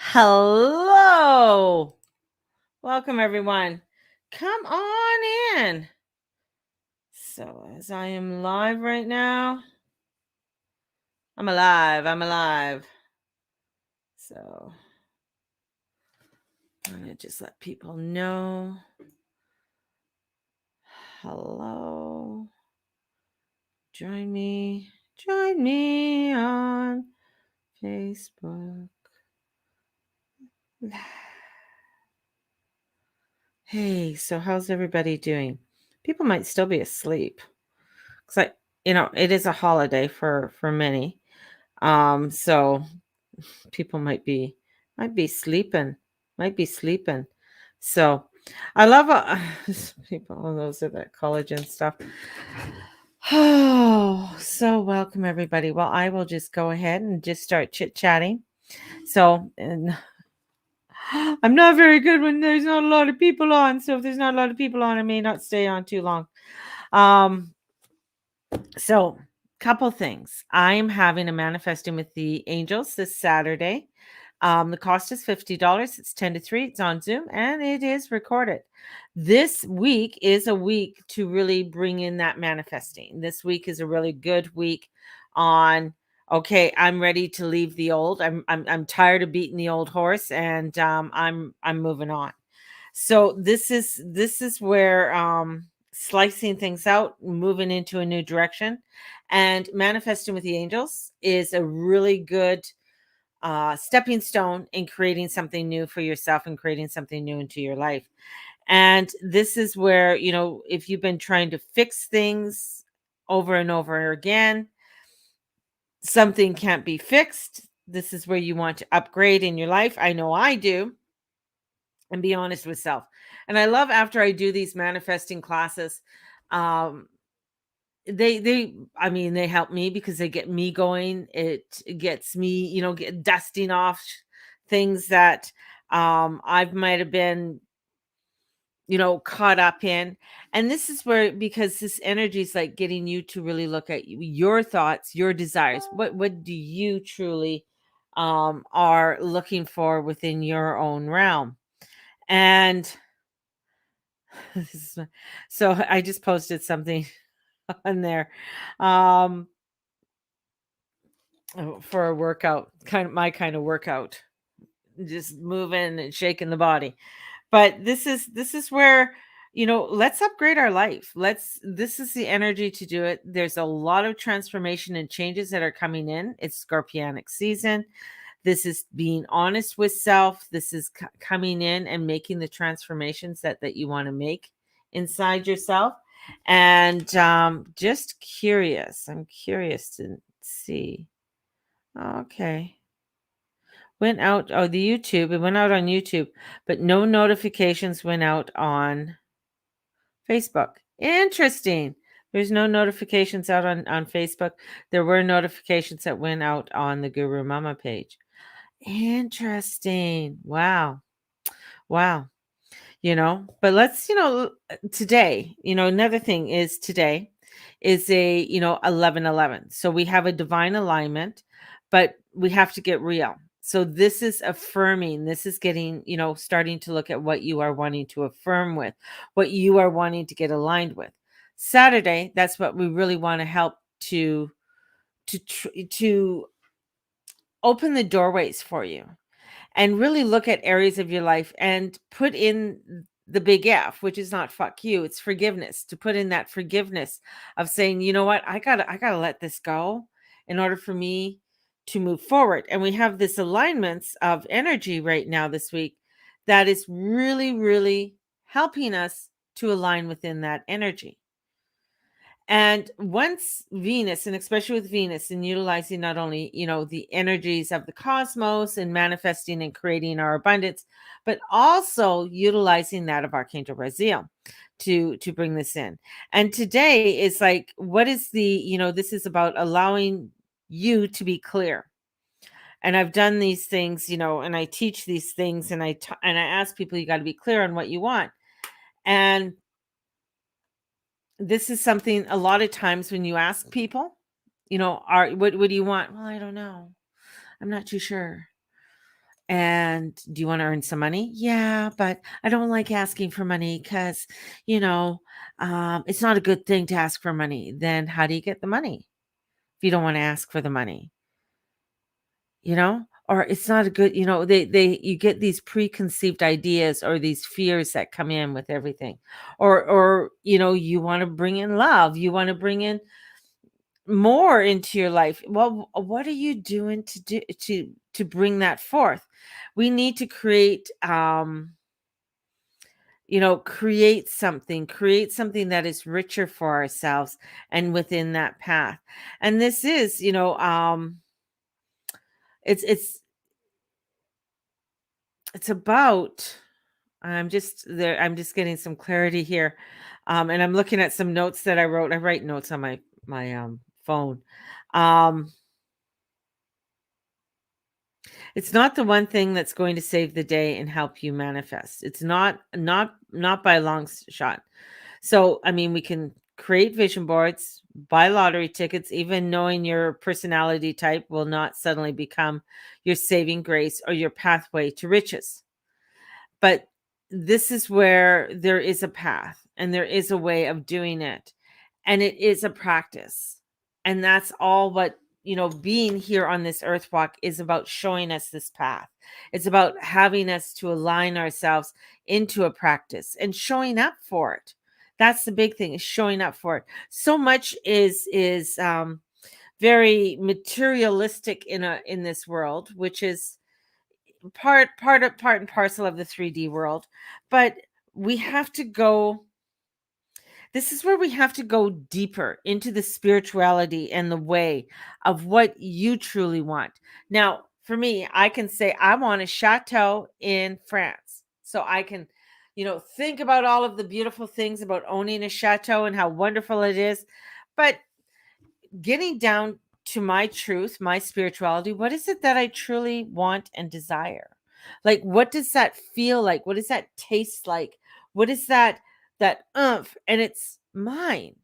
Hello. Welcome, everyone. Come on in. So, as I am live right now, I'm alive. I'm alive. So, I'm going to just let people know. Hello. Join me. Join me on Facebook. Hey, so how's everybody doing? People might still be asleep. Cuz it is a holiday for many. So people might be sleeping, might be sleeping. So I love people on those are that collagen stuff. Oh, so welcome everybody. Well, I will just go ahead and just start chit-chatting. So, and I'm not very good when there's not a lot of people on. So if there's not a lot of people on, I may not stay on too long. Um, So, couple things. I am having a manifesting with the angels this Saturday. The cost is $50. It's 10 to 3. It's on Zoom and it is recorded. This week is a week to really bring in that manifesting. This week is a really good week on okay, I'm ready to leave the old. I'm tired of beating the old horse and I'm moving on. So this is where slicing things out, moving into a new direction, and manifesting with the angels is a really good stepping stone in creating something new for yourself and creating something new into your life. And this is where, if you've been trying to fix things over and over again, something can't be fixed. This is where you want to upgrade in your life. I know I do, and be honest with self. And I love after I do these manifesting classes, um, they help me because they get me going. It gets me, get dusting off things that I might have been, caught up in. And this is where because this energy is like getting you to really look at your thoughts, your desires. What do you truly are looking for within your own realm? And this is so I just posted something on there um for a workout, kind of my kind of workout, just moving and shaking the body. But this is where let's upgrade our life. This is the energy to do it. There's a lot of transformation and changes that are coming in. It's scorpionic season. This is being honest with self. This is coming in and making the transformations that you want to make inside yourself. And just curious. I'm curious to see. Okay. Went out. Oh, the YouTube. It went out on YouTube, but no notifications went out on Facebook. Interesting. There's no notifications out on Facebook. There were notifications that went out on the Guru Mama page. Interesting. Wow. Wow. But let's, today, another thing is today is a, 11:11. So we have a divine alignment, but we have to get real. So this is affirming, this is getting, starting to look at what you are wanting to affirm with, what you are wanting to get aligned with. Saturday, that's what we really want to help to open the doorways for you and really look at areas of your life and put in the big F, which is not fuck you, it's forgiveness. To put in that forgiveness of saying, you know what, I gotta let this go in order for me to move forward. And we have this alignments of energy right now this week that is really, really helping us to align within that energy. And once Venus, and especially with Venus, and utilizing not only, the energies of the cosmos and manifesting and creating our abundance, but also utilizing that of Archangel Raziel to bring this in. And today is like, what is this is about allowing you to be clear. And I've done these things, and I teach these things, and I ask people, you got to be clear on what you want. And this is something a lot of times when you ask people, are what do you want? Well, I don't know. I'm not too sure. And do you want to earn some money? Yeah, but I don't like asking for money because, you know, it's not a good thing to ask for money. Then how do you get the money if you don't want to ask for the money? Or it's not a good, you get these preconceived ideas or these fears that come in with everything. Or you want to bring in love, you want to bring in more into your life. Well, what are you doing to bring that forth? We need to create something that is richer for ourselves and within that path. And this is, it's it's about I'm just getting some clarity here. And I'm looking at some notes that I wrote. I write notes on my phone. Um it's not the one thing that's going to save the day and help you manifest. It's not by a long shot. So, I mean, we can create vision boards, buy lottery tickets, even knowing your personality type will not suddenly become your saving grace or your pathway to riches. But this is where there is a path and there is a way of doing it. And it is a practice. And that's all what, being here on this earth walk is about, showing us this path. It's about having us to align ourselves into a practice and showing up for it. That's the big thing, is showing up for it. So much is very materialistic in this world, which is part and parcel of the 3D world. But we have to go this is where we have to go deeper into the spirituality and the way of what you truly want. Now, for me, I can say I want a chateau in France. So I can, think about all of the beautiful things about owning a chateau and how wonderful it is. But getting down to my truth, my spirituality, what is it that I truly want and desire? Like, what does that feel like? What does that taste like? What is that umph? And it's mine,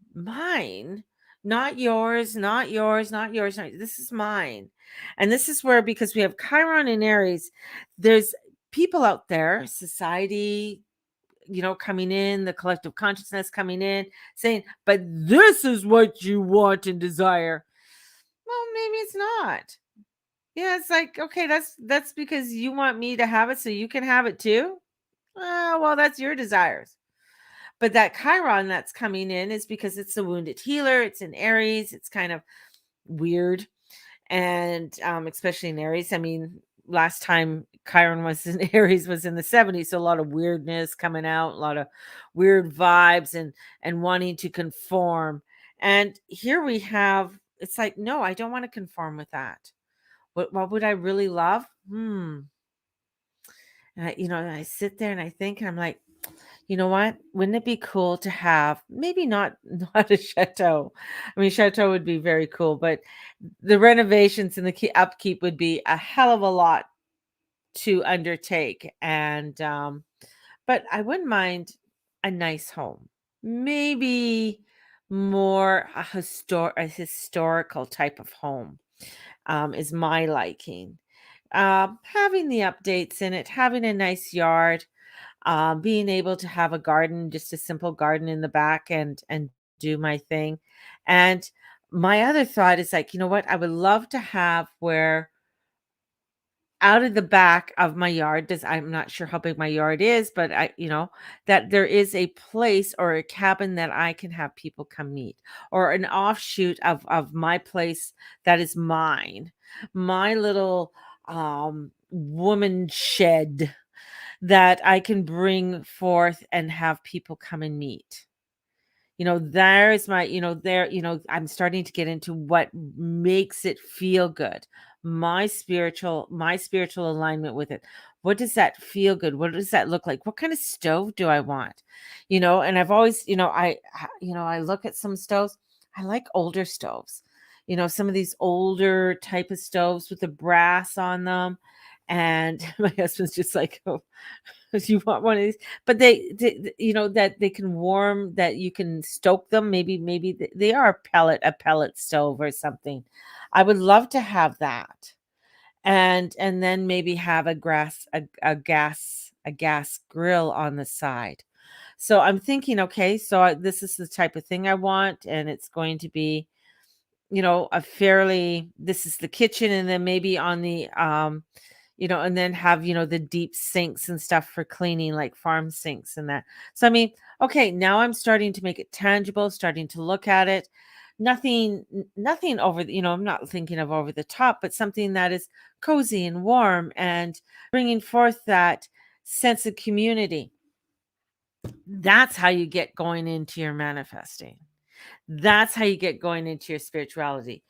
not yours, not yours, not yours. This is mine. And this is where, because we have Chiron and Aries, there's people out there, society, coming in, the collective consciousness coming in, saying, but this is what you want and desire. Well, maybe it's not. Yeah, it's like, okay, that's because you want me to have it so you can have it too. Well, that's your desires. But that Chiron that's coming in is because it's the wounded healer. It's in Aries. It's kind of weird. And especially in Aries. I mean, last time Chiron was in Aries was in the 70s. So a lot of weirdness coming out, a lot of weird vibes and wanting to conform. And here we have, it's like, no, I don't want to conform with that. What would I really love? And I sit there and I think, and I'm like, you know what? Wouldn't it be cool to have, maybe not not a chateau? I mean, chateau would be very cool, but the renovations and the upkeep would be a hell of a lot to undertake. And but I wouldn't mind a nice home, maybe more a historical type of home, is my liking. Having the updates in it, having a nice yard, being able to have a garden, just a simple garden in the back, and do my thing. And my other thought is like, you know what? I would love to have where out of the back of my yard, does I'm not sure how big my yard is, but that there is a place or a cabin that I can have people come meet, or an offshoot of my place that is mine, my little woman shed that I can bring forth and have people come and meet. There's my, I'm starting to get into what makes it feel good. My spiritual alignment with it. What does that feel good? What does that look like? What kind of stove do I want? And I've always, I look at some stoves. I like older stoves. Some of these older type of stoves with the brass on them. And my husband's just like, oh, you want one of these, but that they can warm, that you can stoke them. Maybe they are a pellet stove or something. I would love to have that. and then maybe have a gas grill on the side. So I'm thinking, okay, so this is the type of thing I want, and it's going to be, a fairly, this is the kitchen, and then maybe on the and then have, the deep sinks and stuff for cleaning, like farm sinks and that. So I mean, okay, now I'm starting to make it tangible, starting to look at it. Nothing over I'm not thinking of over the top, but something that is cozy and warm and bringing forth that sense of community. That's how you get going into your manifesting. That's how you get going into your spirituality.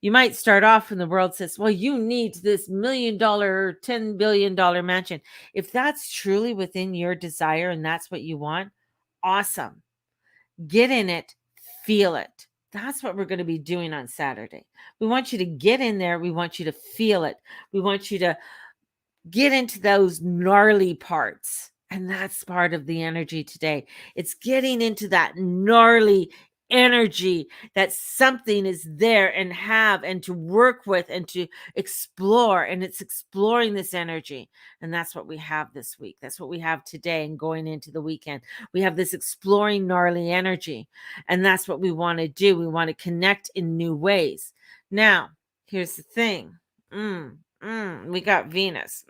You might start off and the world says, well, you need this $1 million, $10 billion mansion. If that's truly within your desire and that's what you want, awesome. Get in it, feel it. That's what we're going to be doing on Saturday. We want you to get in there. We want you to feel it. We want you to get into those gnarly parts. And that's part of the energy today. It's getting into that gnarly energy, that something is there and to work with and to explore. And it's exploring this energy. And that's what we have this week. That's what we have today and going into the weekend. We have this exploring gnarly energy. And that's what we want to do. We want to connect in new ways. Now, here's the thing. We got Venus.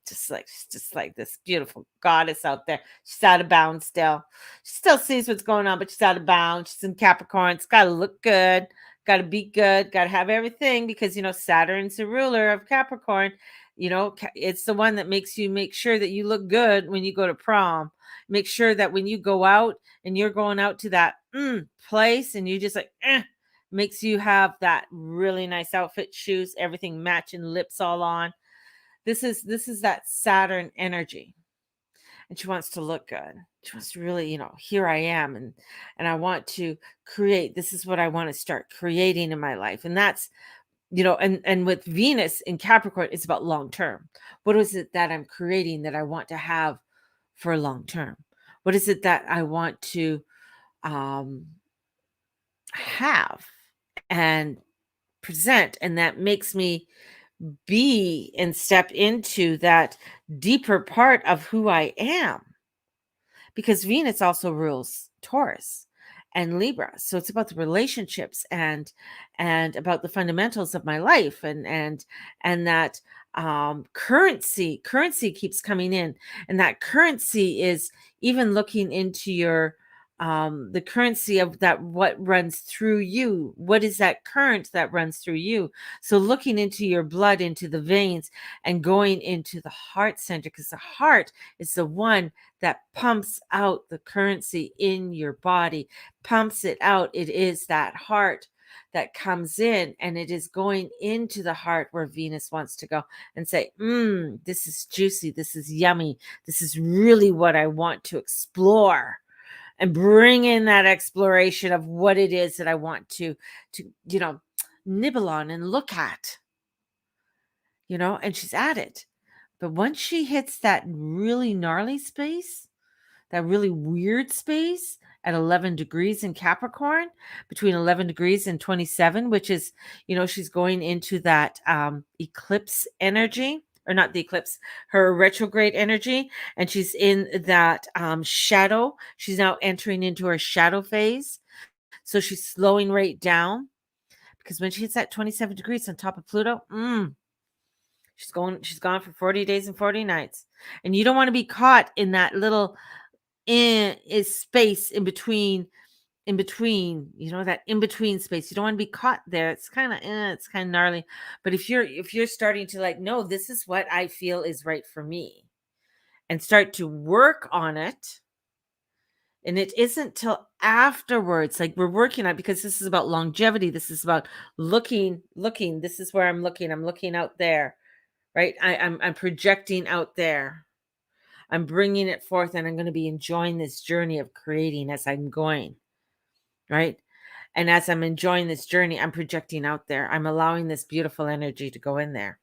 Just like this beautiful goddess out there. She's out of bounds still. She still sees what's going on, but she's out of bounds. She's in Capricorn. It's got to look good. Got to be good. Got to have everything because, Saturn's the ruler of Capricorn. It's the one that makes you make sure that you look good when you go to prom. Make sure that when you go out and you're going out to that place and you just like, makes you have that really nice outfit, shoes, everything matching, lips all on. This is that Saturn energy. And she wants to look good. She wants to really, here I am and I want to create. This is what I want to start creating in my life. And that's, and with Venus in Capricorn, it's about long term. What is it that I'm creating that I want to have for long term? What is it that I want to have and present, and that makes me be and step into that deeper part of who I am, because Venus also rules Taurus and Libra, so it's about the relationships and about the fundamentals of my life, and that currency keeps coming in, and that currency is even looking into your the currency of that, what runs through you, what is that current that runs through you. So looking into your blood, into the veins, and going into the heart center, because the heart is the one that pumps out the currency in your body, pumps it out. It is that heart that comes in, and it is going into the heart where Venus wants to go and say, this is juicy, this is yummy, this is really what I want to explore, and bring in that exploration of what it is that I want to nibble on and look at, and she's at it. But once she hits that really gnarly space, that really weird space at 11 degrees in Capricorn, between 11 degrees and 27, which is, she's going into that eclipse energy, or not the eclipse, her retrograde energy, and she's in that shadow. She's now entering into her shadow phase. So she's slowing right down, because when she hits that 27 degrees on top of Pluto, she's gone for 40 days and 40 nights. And you don't want to be caught in that little space in between, that in between space. You don't want to be caught there. It's kind of gnarly. But if you're starting to like, no, this is what I feel is right for me, and start to work on it, and it isn't till afterwards, like we're working on, because this is about longevity. This is about looking. This is where I'm looking out there, right? I'm projecting out there. I'm bringing it forth, and I'm going to be enjoying this journey of creating as I'm going, right? And as I'm enjoying this journey, I'm projecting out there. I'm allowing this beautiful energy to go in there.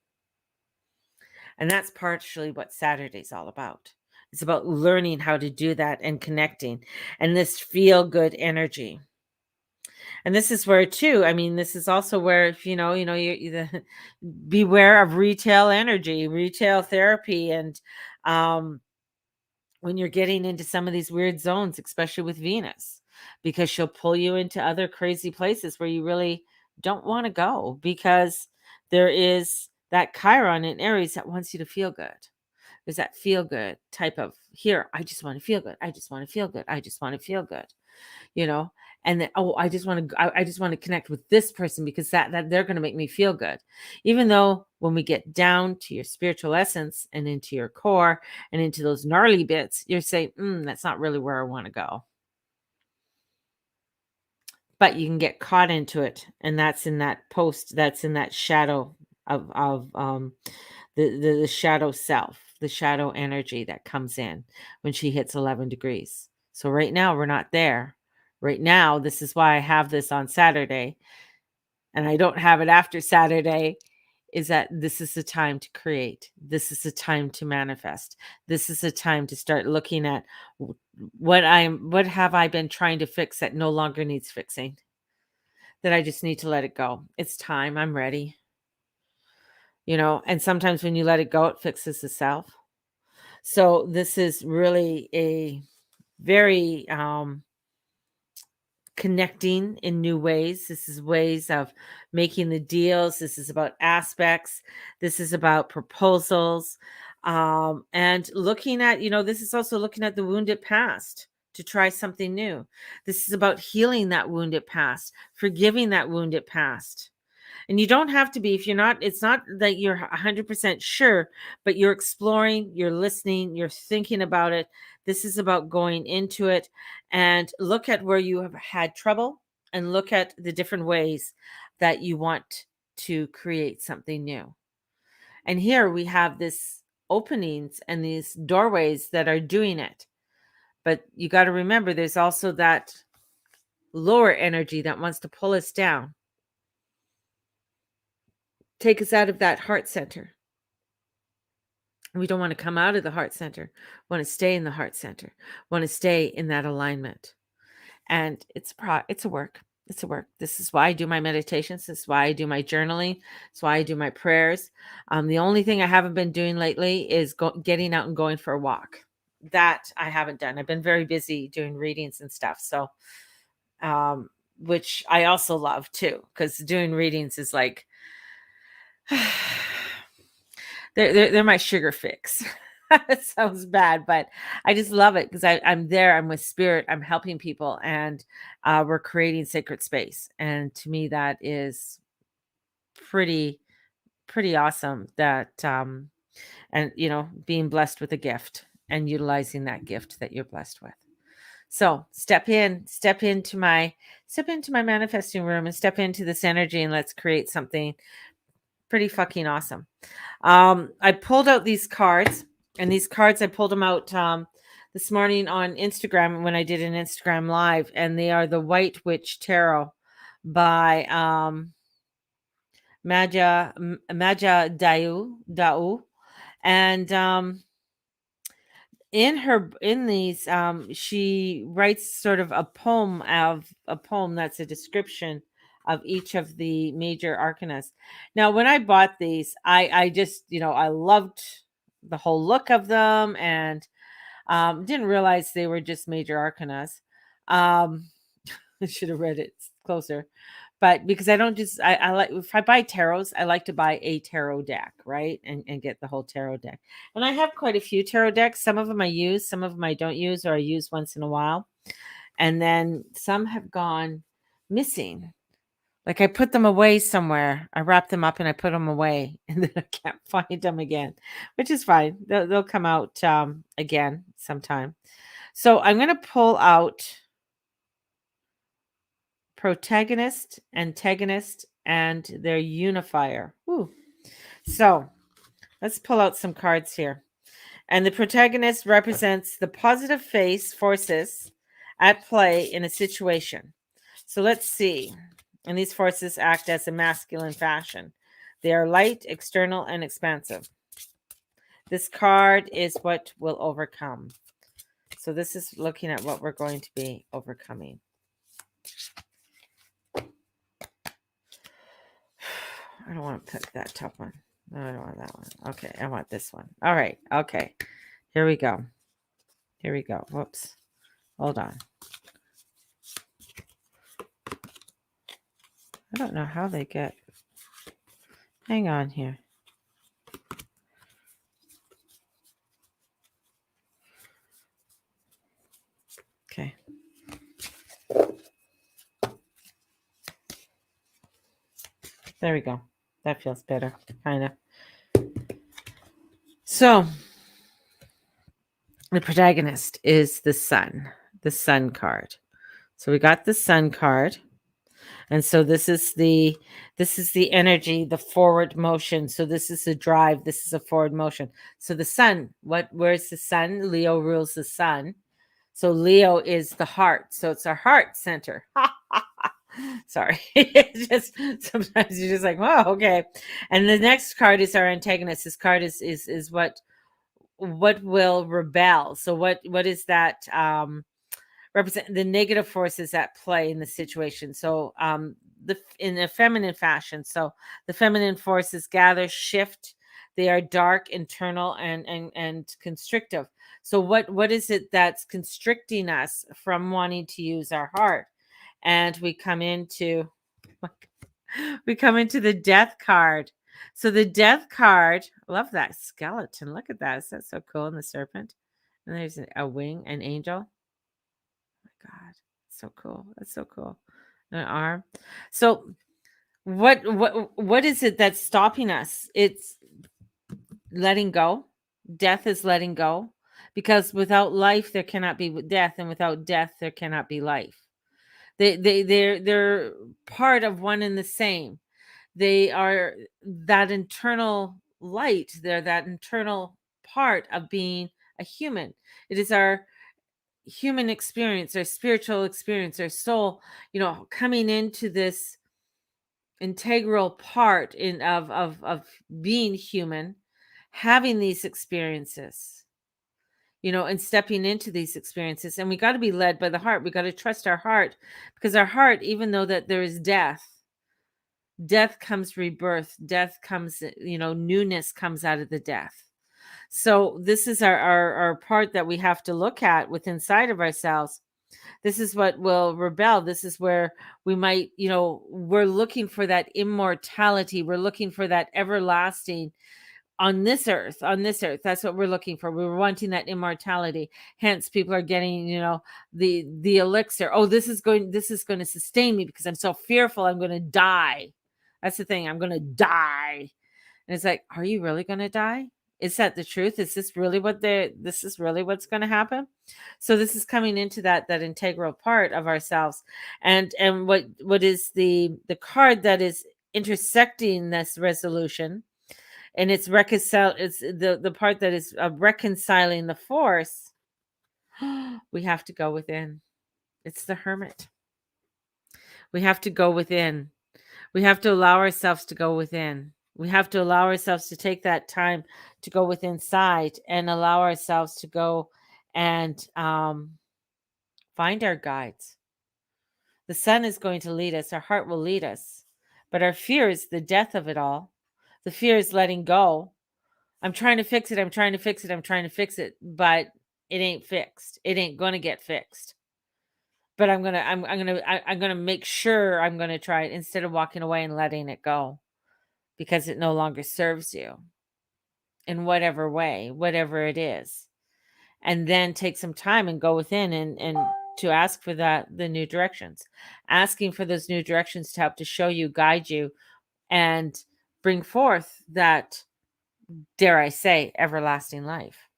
And that's partially what Saturday's all about. It's about learning how to do that and connecting, and this feel good energy. And this is where too, I mean, this is also where, if beware of retail energy, retail therapy, and um when you're getting into some of these weird zones, especially with Venus, because she'll pull you into other crazy places where you really don't want to go, because there is that Chiron in Aries that wants you to feel good. There's that feel good type of, here, I just want to feel good. I just want to feel good. I just want to feel good, you know, and then, oh, I just want to connect with this person because that they're going to make me feel good. Even though when we get down to your spiritual essence and into your core and into those gnarly bits, you're saying, that's not really where I want to go. But you can get caught into it, and that's in that post, that's in that shadow of the shadow self, the shadow energy that comes in when she hits 11 degrees. So right now we're not there. Right now, this is why I have this on Saturday and I don't have it after Saturday, is that this is the time to create. This is the time to manifest. This is the time to start looking at what have I been trying to fix that no longer needs fixing, that I just need to let it go. It's time. I'm ready. And sometimes when you let it go, it fixes itself. So this is really a very connecting in new ways. This is ways of making the deals. This is about aspects. This is about proposals. And looking at, this is also looking at the wounded past to try something new. This is about healing that wounded past, forgiving that wounded past. And you don't have to be, if you're not, it's not that you're 100% sure, but you're exploring, you're listening, you're thinking about it. This is about going into it and look at where you have had trouble and look at the different ways that you want to create something new. And here we have this openings and these doorways that are doing it. But you got to remember, there's also that lower energy that wants to pull us down, take us out of that heart center. We don't want to come out of the heart center. We want to stay in the heart center. We want to stay in that alignment. And it's a work. It's a work. This is why I do my meditations. This is why I do my journaling. It's why I do my prayers. The only thing I haven't been doing lately is getting out and going for a walk. That I haven't done. I've been very busy doing readings and stuff. So, which I also love too, because doing readings is like, they're my sugar fix. It sounds bad, but I just love it because I'm there. I'm with spirit. I'm helping people, and we're creating sacred space. And to me, that is pretty awesome. That and being blessed with a gift and utilizing that gift that you're blessed with. So step into my manifesting room and step into this energy, and let's create something pretty fucking awesome. I pulled out these cards, and these cards, I pulled them out this morning on Instagram when I did an Instagram live, and they are the White Witch Tarot by Maja Dau. And in these she writes sort of a poem that's a description of each of the major arcanas. Now, when I bought these, I just, I loved the whole look of them, and didn't realize they were just major arcanas. I should have read it closer. But because I don't just, I like, if I buy tarots, I like to buy a tarot deck, right? And get the whole tarot deck. And I have quite a few tarot decks. Some of them I use, some of them I don't use, or I use once in a while. And then some have gone missing. Like I put them away somewhere. I wrap them up and I put them away, and then I can't find them again, which is fine. They'll come out again sometime. So I'm going to pull out protagonist, antagonist, and their unifier. Ooh. So let's pull out some cards here. And the protagonist represents the positive forces at play in a situation. So let's see. And these forces act as a masculine fashion. They are light, external, and expansive. This card is what will overcome. So this is looking at what we're going to be overcoming. I don't want to put that top one. No, I don't want that one. Okay, I want this one. All right. Okay. Here we go. Here we go. Whoops. Hold on. I don't know how they get. Hang on here. Okay. There we go. That feels better, kind of. So, the protagonist is the sun card. So we got the sun card. And so this is the energy, the forward motion. So this is the drive. This is a forward motion. So the sun, where's the sun? Leo rules the sun. So Leo is the heart. So it's our heart center. Sorry. It's just sometimes you're just like, wow, okay. And the next card is our antagonist. This card is what will rebel. So what is that represent the negative forces at play in the situation. So in a feminine fashion. So the feminine forces gather, shift. They are dark, internal, and constrictive. So what is it that's constricting us from wanting to use our heart? And we come into the death card. So the death card, I love that skeleton. Look at that. Is that so cool? And the serpent. And there's a wing, an angel. Oh my God. So cool. That's so cool. An arm. So what is it that's stopping us? It's letting go. Death is letting go. Because without life there cannot be death, and without death there cannot be life. They're part of one and the same. They are that internal light. They're that internal part of being a human. It is our human experience, our spiritual experience, our soul, coming into this integral part of being human, having these experiences, and stepping into these experiences. And we got to be led by the heart. We got to trust our heart, because our heart, even though that there is death comes rebirth, death comes, newness comes out of the death. So this is our part that we have to look at within inside of ourselves. This is what will rebel. This is where we might, we're looking for that immortality. We're looking for that everlasting on this earth. That's what we're looking for. We're wanting that immortality. Hence people are getting, the elixir. Oh, this is going to sustain me because I'm so fearful I'm going to die. That's the thing. I'm going to die. And it's like, are you really going to die? Is that the truth? Is this really this is really what's going to happen? So this is coming into that integral part of ourselves. And what is the card that is intersecting this resolution? And it's it's the part that is reconciling the force. We have to go within. It's the Hermit. We have to go within. We have to allow ourselves to go within. We have to allow ourselves to take that time to go within inside and allow ourselves to go and find our guides. The sun is going to lead us. Our heart will lead us. But our fear is the death of it all. The fear is letting go. I'm trying to fix it. I'm trying to fix it. I'm trying to fix it. But it ain't fixed. It ain't going to get fixed. But I'm gonna make sure I'm gonna try it instead of walking away and letting it go, because it no longer serves you in whatever way, whatever it is. And then take some time and go within and to ask for the new directions, asking for those new directions to help to show you, guide you, and bring forth that, dare I say, everlasting life.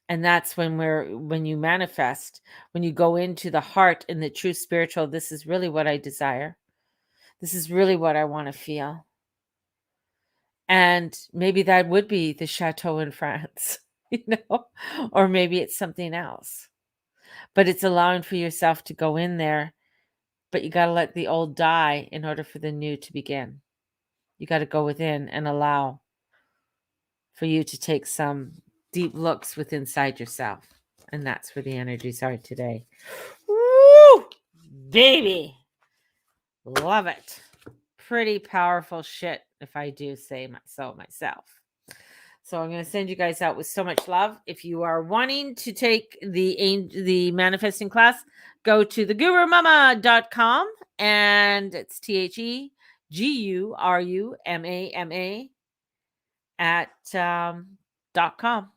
And that's when you manifest, when you go into the heart and the true spiritual, this is really what I desire. This is really what I want to feel. And maybe that would be the chateau in France, or maybe it's something else. But it's allowing for yourself to go in there, but you got to let the old die in order for the new to begin. You got to go within and allow for you to take some deep looks within inside yourself. And that's where the energies are today. Woo! Baby. Love it. pretty powerful shit, if I do say so myself. So I'm going to send you guys out with so much love. If you are wanting to take the manifesting class, go to thegurumama.com, and it's TheGurumama at .com,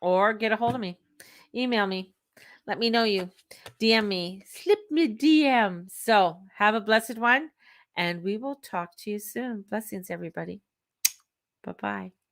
or get a hold of me. Email me. Let me know you. DM me. Slip me DM. So have a blessed one, and we will talk to you soon. Blessings, everybody. Bye-bye.